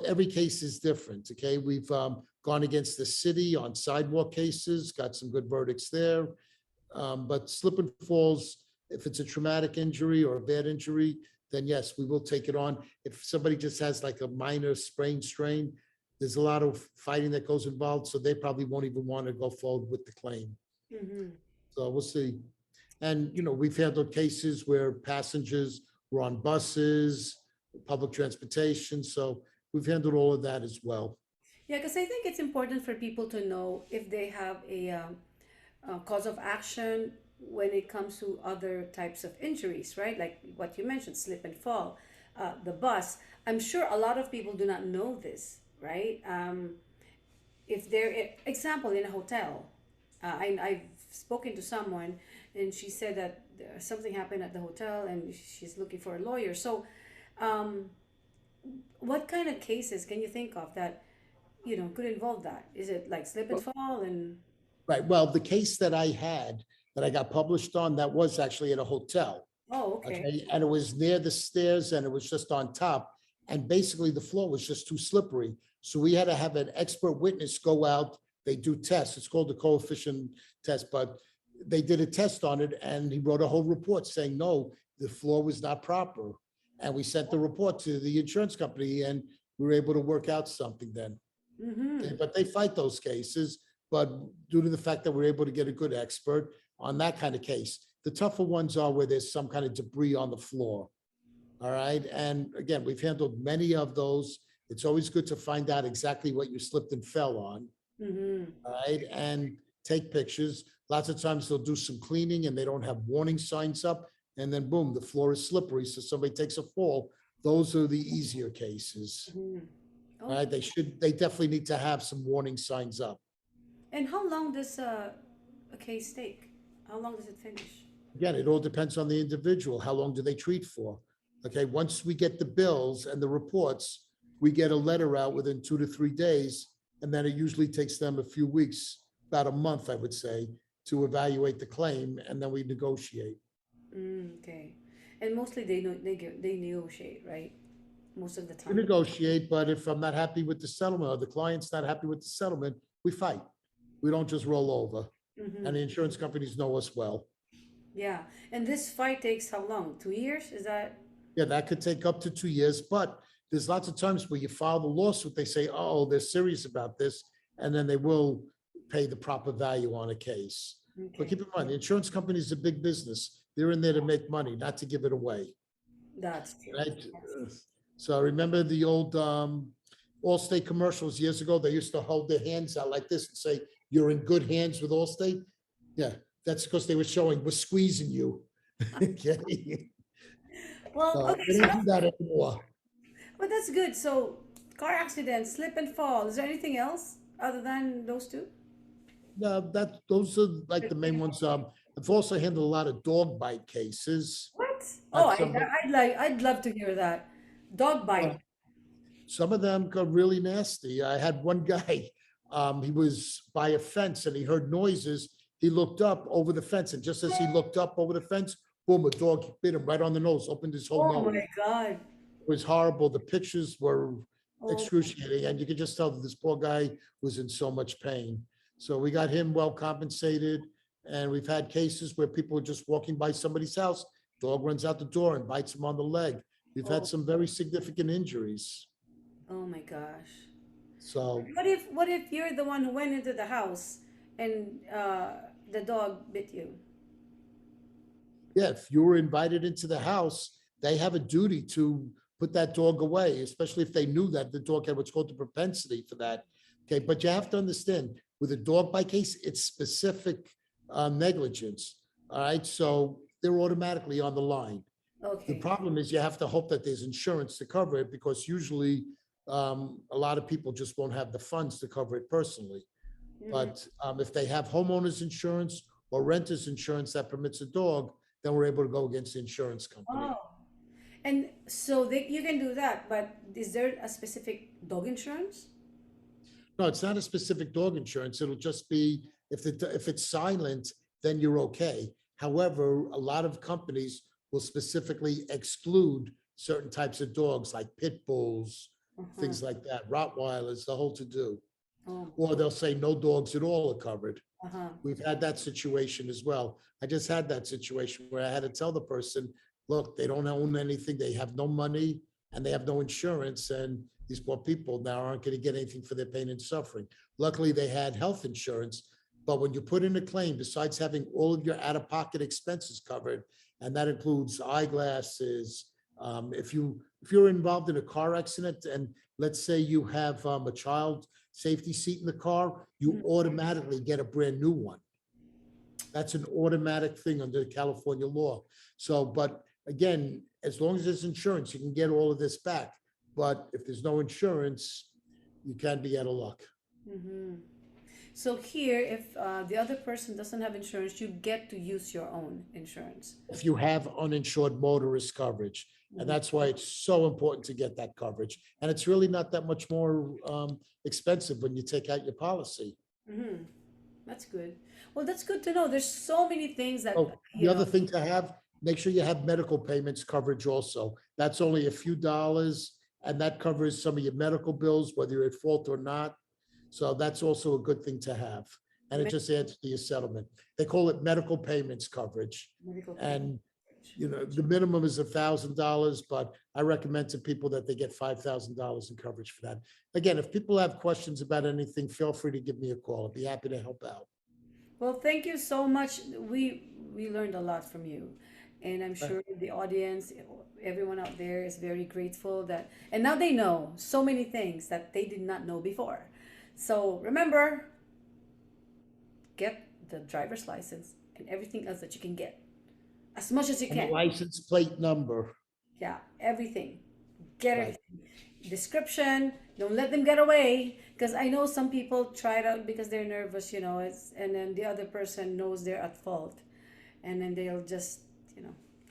every case is different. Okay, we've gone against the city on sidewalk cases, got some good verdicts there. But slip and falls, if it's a traumatic injury or a bad injury, then yes, we will take it on. If somebody just has like a minor sprain strain, there's a lot of fighting that goes involved, so they probably won't even want to go forward with the claim. Mm-hmm. So we'll see. And, we've handled cases where passengers were on buses, public transportation. So we've handled all of that as well. Yeah, because I think it's important for people to know if they have a cause of action when it comes to other types of injuries, right? Like what you mentioned, slip and fall, the bus. I'm sure a lot of people do not know this, right? If they're, example, in a hotel, I've spoken to someone and she said that something happened at the hotel and she's looking for a lawyer. So, what kind of cases can you think of that, could involve that? Is it like slip and fall and? Right. Well, the case that I had that I got published on, that was actually at a hotel. Oh, okay. Okay. And it was near the stairs and it was just on top. And basically the floor was just too slippery. So we had to have an expert witness go out. They do tests. It's called the coefficient test, but they did a test on it and he wrote a whole report saying, no, the floor was not proper. And we sent the report to the insurance company and we were able to work out something then. Mm-hmm. Okay, but they fight those cases. But due to the fact that we're able to get a good expert on that kind of case, the tougher ones are where there's some kind of debris on the floor. All right. And again, we've handled many of those. It's always good to find out exactly what you slipped and fell on. Mm-hmm. All right. And take pictures. Lots of times they'll do some cleaning and they don't have warning signs up. And then boom, the floor is slippery. So somebody takes a fall. Those are the easier cases. Mm-hmm. All right. They definitely need to have some warning signs up. And how long does a case take? How long does it finish? Again, it all depends on the individual. How long do they treat for? Okay, once we get the bills and the reports, we get a letter out within 2 to 3 days. And then it usually takes them a few weeks, about a month, I would say, to evaluate the claim. And then we negotiate. Okay. And mostly they negotiate, right? Most of the We time. negotiate, but if I'm not happy with the settlement or the client's not happy with the settlement, we fight. We don't just roll over. Mm-hmm. And the insurance companies know us well. Yeah. And this fight takes how long? 2 years? Is that? Yeah, that could take up to 2 years, but there's lots of times where you file the lawsuit, they say, oh, they're serious about this, and then they will pay the proper value on a case. But Okay. keep in mind, the insurance company is a big business. They're in there to make money, not to give it away, That's true. right? So I remember the old Allstate commercials years ago. They used to hold their hands out like this and say, you're in good hands with Allstate. Yeah, that's because they were showing, we're squeezing you. Okay. Well, So okay. they So don't do that anymore. but that's good. So car accident, slip and fall. Is there anything else other than those two? No, those are like the main ones. I've also handled a lot of dog bite cases. What? Oh, Some, I'd love to hear that. Dog bite. some of them got really nasty. I had one guy, he was by a fence and he heard noises. He looked up over the fence, and just as he looked up over the fence, boom, a dog bit him right on the nose, opened his whole Oh nose. my God. It was horrible. The pictures were Oh, excruciating, and you could just tell that this poor guy was in so much pain. So we got him well compensated, and we've had cases where people are just walking by somebody's house, dog runs out the door and bites him on the leg. We've Oh. had some very significant injuries. oh my gosh. So What if you're the one who went into the house and the dog bit you? yeah, if you were invited into the house, they have a duty to put that dog away, especially if they knew that the dog had what's called the propensity for that. Okay, but you have to understand, with a dog bite case, it's specific negligence. All right, so they're automatically on the line. The Okay. problem is you have to hope that there's insurance to cover it, because usually a lot of people just won't have the funds to cover it personally. Mhm. But if they have homeowners insurance or renters insurance that permits a dog, then we're able to go against the insurance company. Oh, and so you can do that, but is there a specific dog insurance? No, it's not a specific dog insurance. It'll just be if it's silent, then you're okay. However, a lot of companies will specifically exclude certain types of dogs like pit bulls, Uh-huh. things like that, Rottweilers, the whole to do. Oh, Or they'll say no dogs at all are covered. uh-huh. We've had that situation as well. I just had that situation where I had to tell the person, look, they don't own anything, they have no money, and they have no insurance, and these poor people now aren't going to get anything for their pain and suffering. Luckily, they had health insurance, but when you put in a claim, besides having all of your out-of-pocket expenses covered, and that includes eyeglasses, if you're involved in a car accident, and let's say you have a child safety seat in the car, you Mhm. automatically get a brand new one. That's an automatic thing under California law. So, but again, as long as there's insurance, you can get all of this back. But if there's no insurance, you can be out of luck. Mhm. So here, if the other person doesn't have insurance, you get to use your own insurance. If you have uninsured motorist coverage. And Mhm. that's why it's so important to get that coverage. And it's really not that much more expensive when you take out your policy. Mhm. That's good. Well, that's good to know. There's so many things that, Oh, the other thing to have, make sure you have medical payments coverage also. That's only a few dollars, and that covers some of your medical bills, whether you're at fault or not. So that's also a good thing to have. And it me- just adds to your settlement. They call it medical payments coverage. medical payment. And, the minimum is $1,000, but I recommend to people that they get $5,000 in coverage for that. Again, if people have questions about anything, feel free to give me a call. I'd be happy to help out. Well, thank you so much. We learned a lot from you, and I'm sure the audience, everyone out there is very grateful that, and now they know so many things that they did not know before. So remember, get the driver's license and everything else that you can get, as much as you And the can. license plate number. Yeah, everything. Get Right. everything. Description. Don't let them get away. Because I know some people try it out because they're nervous, and then the other person knows they're at fault. And then they'll just,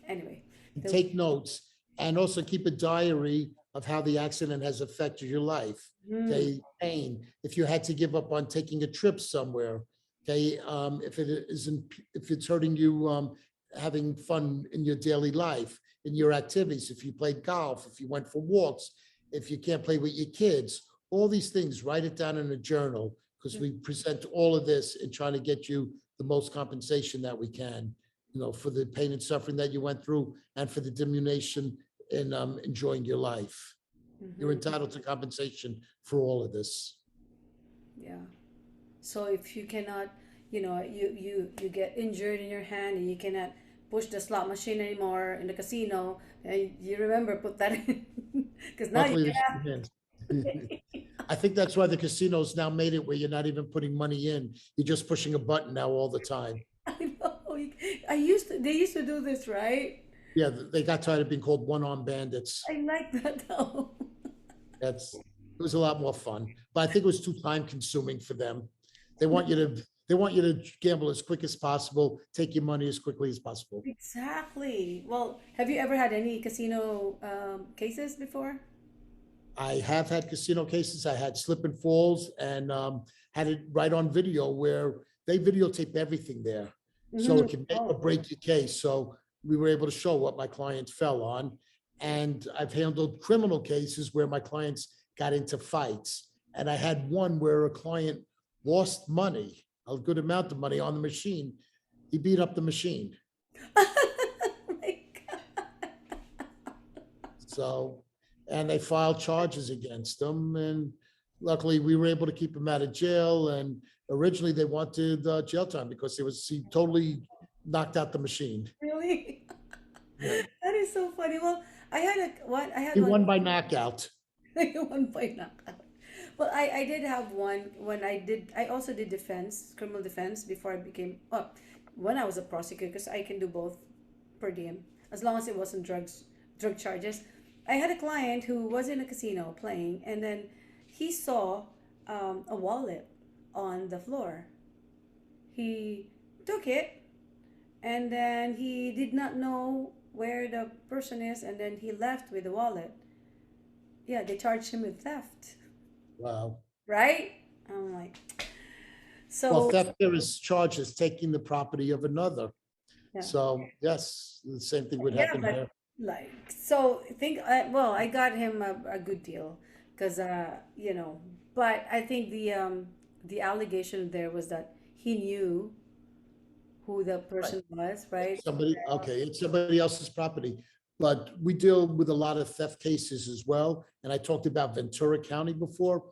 anyway. And They'll, take notes, and also keep a diary of how the accident has affected your life. Hmm. Okay, pain, if you had to give up on taking a trip somewhere, okay, if it isn't, if it's hurting you, having fun in your daily life, in your activities, if you played golf, if you went for walks, if you can't play with your kids, all these things, write it down in a journal, because we present all of this in trying to get you the most compensation that we can, for the pain and suffering that you went through, and for the diminution in enjoying your life. You're Mhm. entitled to compensation for all of this. Yeah. So if you cannot, you get injured in your hand and you cannot push the slot machine anymore in the casino, and you remember put that in because now you Luckily, can this I think that's why the casinos now made it where you're not even putting money in. You're just pushing a button now all the time. I know. They used to do this, right? Yeah, they got tired of being called one-armed bandits. I like that though. It was a lot more fun, but I think it was too time consuming for them. They want you to gamble as quick as possible, take your money as quickly as possible. Exactly. Well, have you ever had any casino cases before? I have had casino cases. I had slip and falls, and had it right on video where they videotape everything there. So Hmm. it can make or Oh, break your case. So we were able to show what my client fell on. And I've handled criminal cases where my clients got into fights. And I had one where a client lost money, a good amount of money on the machine. He beat up the machine. my God. So, and they filed charges against him, and luckily we were able to keep him out of jail. And originally they wanted jail time because he totally knocked out the machine. Really? Yeah. That is so funny. Well, I had He one won by knockout. one point knockout. Well, I did have one when I also did defense, criminal defense before I became, when I was a prosecutor, because I can do both per diem, as long as it wasn't drug charges. I had a client who was in a casino playing, and then he saw a wallet on the floor. He took it, and then he did not know where the person is, and then he left with the wallet. Yeah, they charged him with theft, Wow. right? I'm like, Well, so theft there is charged as taking the property of another. yeah, So yes, the same thing would yeah, happen but here. like, so think, well, I got him a good deal because, but I think the allegation there was that he knew who the Right. person was, right? Somebody, okay, it's somebody else's property. But we deal with a lot of theft cases as well. And I talked about Ventura County before.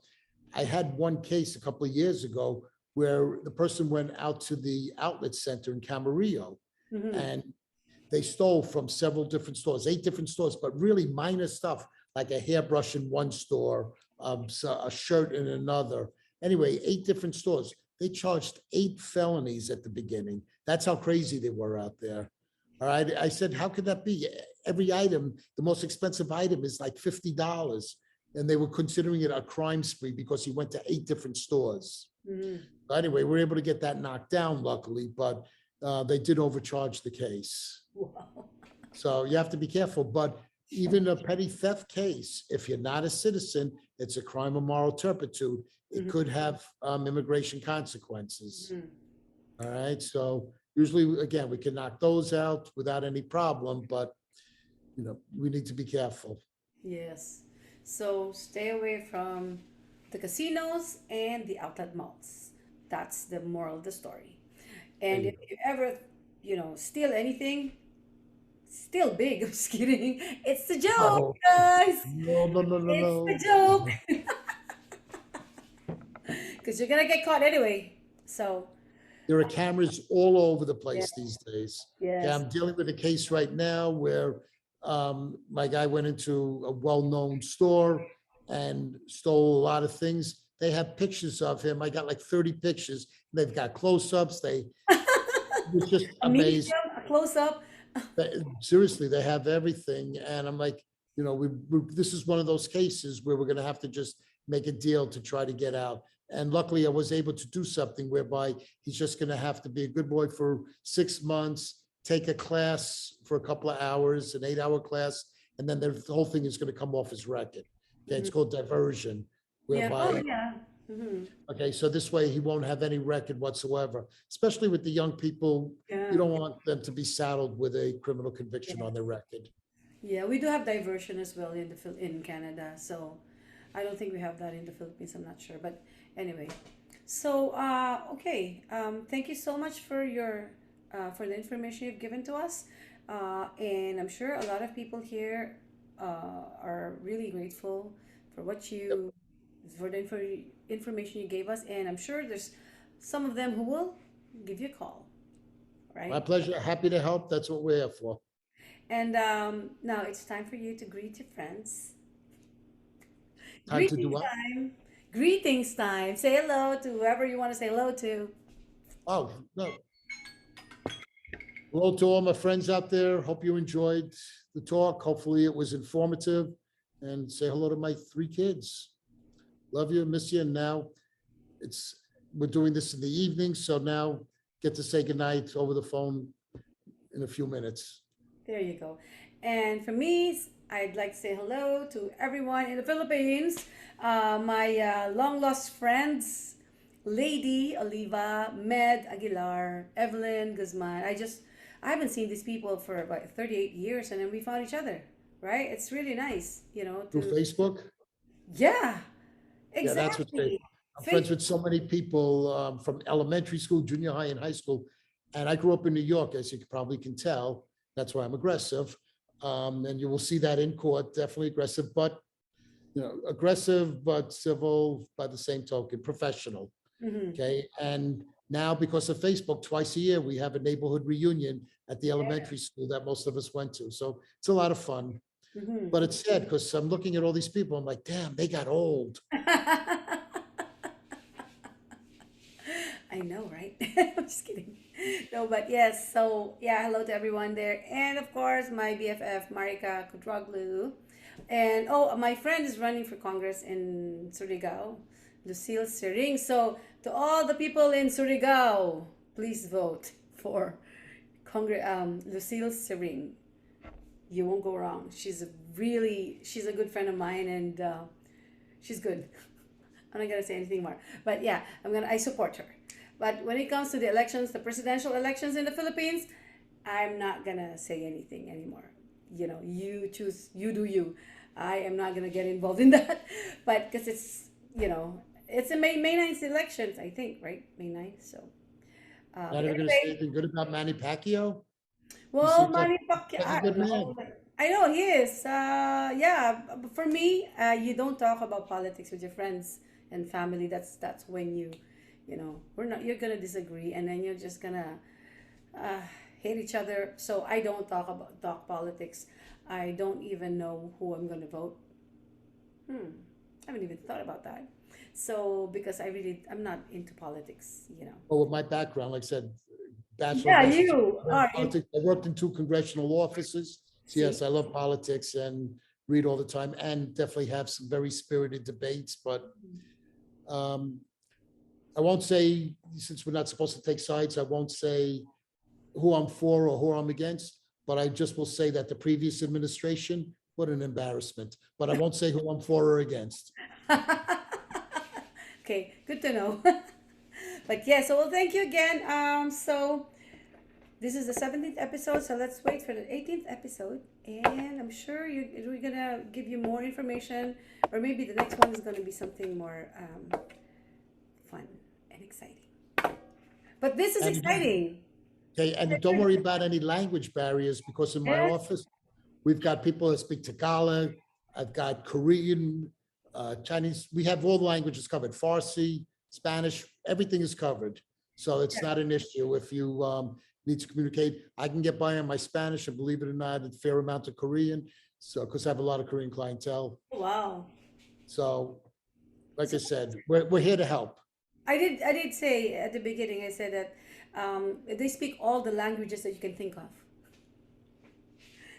I had one case a couple of years ago where the person went out to the outlet center in Camarillo Mm-hmm. and they stole from several different stores, 8 different stores, but really minor stuff like a hairbrush in one store, so a shirt in another. Anyway, 8 different stores. They charged 8 felonies at the beginning. That's how crazy they were out there. All right. I said, how could that be? Every item, the most expensive item is like $50. And they were considering it a crime spree because he went to 8 different stores. Mm-hmm. Anyway, we are able to get that knocked down, luckily, but they did overcharge the case. Wow. So you have to be careful. But even a petty theft case, if you're not a citizen, it's a crime of moral turpitude. It Mhm, could have immigration consequences. mhm. All right. So usually, again, we can knock those out without any problem, but we need to be careful. Yes. So stay away from the casinos and the outlet malls. That's the moral of the story. There And you if go. you ever, steal anything, still big. I'm just kidding. It's a joke, Oh, guys. no, no, no, no, It's a no. joke. Because you're gonna get caught anyway. So There are cameras all over the yeah, place these days. Okay, yes. I'm dealing with a case right now where my guy went into a well-known store and stole a lot of things. They have pictures of him. I got like 30 pictures. They've got close-ups. They was just A amazed. medium, a close up. Seriously, they have everything. And I'm like, this is one of those cases where we're going to have to just make a deal to try to get out. And luckily, I was able to do something whereby he's just going to have to be a good boy for 6 months, take a class for a couple of hours, an 8-hour class, and then the whole thing is going to come off his record. Okay, it's Mhm. called diversion, Yeah. Oh whereby yeah. Hmm. okay, so this way he won't have any record whatsoever, especially with the young people. You Yeah. don't want them to be saddled with a criminal conviction Yeah. on their record. Yeah, we do have diversion as well in in Canada. So I don't think we have that in the Philippines. I'm not sure, but anyway. So okay. Thank you so much for your for the information you've given to us. And I'm sure a lot of people here are really grateful for what Yep. you for the information you gave us. And I'm sure there's some of them who will give you a call, My right? pleasure. Happy to help. That's what we're here for. And now it's time for you to greet your friends. Time to do Greetings what? time. Greetings time. Say hello to whoever you want to say hello to. Oh, no. Hello to all my friends out there. Hope you enjoyed the talk. Hopefully it was informative. And say hello to my 3 kids. Love you, miss you. And now it's we're doing this in the evening. So now get to say goodnight over the phone in a few minutes. There you go. And for me, I'd like to say hello to everyone in the Philippines. My long lost friends, Lady Oliva, Med Aguilar, Evelyn Guzman. I haven't seen these people for about 38 years, and then we found each other, right? It's really nice, Through Facebook? yeah, Yeah, that's what's great. exactly. I'm friends Facebook. with so many people from elementary school, junior high, and high school. And I grew up in New York, as you probably can tell. That's why I'm aggressive. And you will see that in court, definitely aggressive, but aggressive, but civil by the same token, professional. Hmm. Okay. And now, because of Facebook, twice a year, we have a neighborhood reunion at the Yeah. elementary school that most of us went to. So it's a lot of fun. Hmm. But it's sad because I'm looking at all these people. I'm like, damn, they got old. I know, right? I'm just kidding. No, but yes. So yeah, hello to everyone there, and of course my BFF Marika Kudraglu, and oh, my friend is running for Congress in Surigao, Lucille Sering. So to all the people in Surigao, please vote for Lucille Sering. You won't go wrong. She's a good friend of mine, and she's good. I'm not gonna say anything more. But yeah, I support her. But when it comes to the elections, the presidential elections in the Philippines, I'm not gonna say anything anymore. You know, you choose, you do you. I am not gonna get involved in that. But because it's a May 9th elections, I think, right? May 9th. So Not but even going to say anyway, anything good about Manny Pacquiao. He well, seems Manny Pacquiao, like a I good don't know. man. I know he is. Yeah, but for me, you don't talk about politics with your friends and family. That's when we're not. You're gonna disagree, and then you're just gonna uh, hate each other. So I don't talk politics. I don't even know who I'm gonna vote. I haven't even thought about that. So because I'm not into politics. But with my background, like I said, bachelor, Yeah, master's you in are. politics. I worked in 2 congressional offices. So See. yes, I love politics and read all the time and definitely have some very spirited debates. But um, I won't say, since we're not supposed to take sides, I won't say who I'm for or who I'm against, but I just will say that the previous administration, what an embarrassment. But I won't say who I'm for or against. Okay, good to know. But yeah, so well, thank you again. So this is the 17th episode, so let's wait for the 18th episode, and I'm sure we're gonna give you more information, or maybe the next one is gonna be something more fun and exciting. But this is And again, exciting. okay, and don't worry about any language barriers because in my Yes. office, we've got people that speak Tagalog. I've got Korean, Chinese. We have all the languages covered. Farsi, Spanish, everything is covered. So it's not an issue. If you need to communicate, I can get by on my Spanish, and believe it or not, a fair amount of Korean. So because I have a lot of Korean clientele. Wow. So, like So I said, we're here to help. I did say at the beginning. I said that they speak all the languages that you can think of,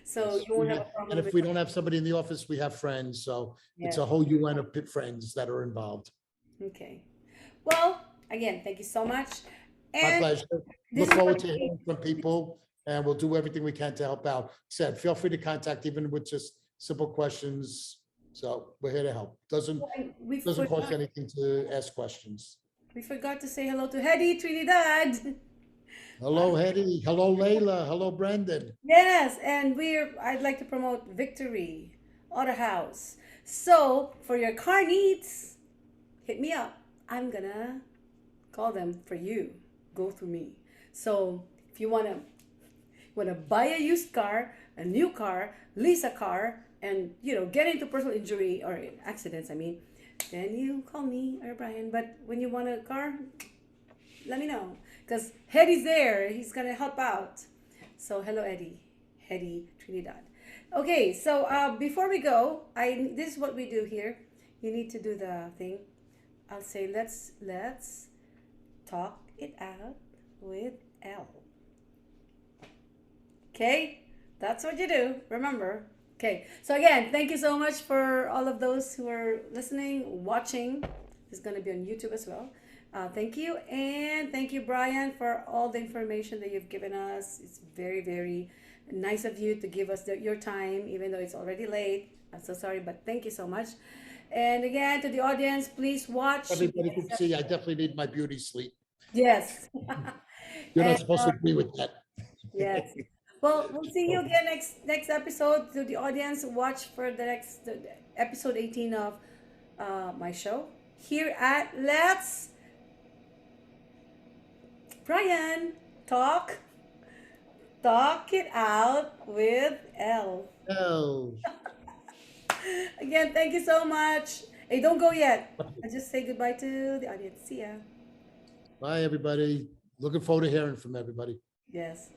so Yes, you won't have a and problem if with we that. don't have somebody in the office, we have friends. So it's Yes. a whole UN of friends that are involved. Okay. Well, again, thank you so much. My And pleasure. this Look is what forward to hearing from people, and we'll do everything we can to help out. Said, feel free to contact even with just simple questions. So we're here to help. we Doesn't forgot. cost anything to ask questions. We forgot to say hello to Hedy Trinidad. Hello, Hetty. Hello, Layla. Hello, Brendan. Yes, and I'd like to promote Victory Auto House. So for your car needs, hit me up. I'm gonna call them for you. Go through me. So if you wanna buy a used car, a new car, lease a car, and get into personal injury or accidents, I mean, then you call me or Brian. But when you want a car, let me know, because Eddie's there. He's gonna help out. So hello, Eddie Trinidad. Okay, so before we go, this is what we do here. You need to do the thing. I'll say let's talk it out with L. Okay, that's what you do. Remember. Okay, so again, thank you so much for all of those who are listening, watching. It's going to be on YouTube as well. Thank you, and thank you, Brian, for all the information that you've given us. It's very, very nice of you to give us your time, even though it's already late. I'm so sorry, but thank you so much. And again, to the audience, please watch. Everybody can see I definitely need my beauty sleep. Yes. You're not And supposed to agree with that. yes. Well, we'll see you again next episode. To the audience, watch for the episode 18 of my show here at Let's Brian talk it out with L. Oh, Again, thank you so much. Hey, don't go yet. I just say goodbye to the audience. See ya. bye, everybody. Looking forward to hearing from everybody. Yes.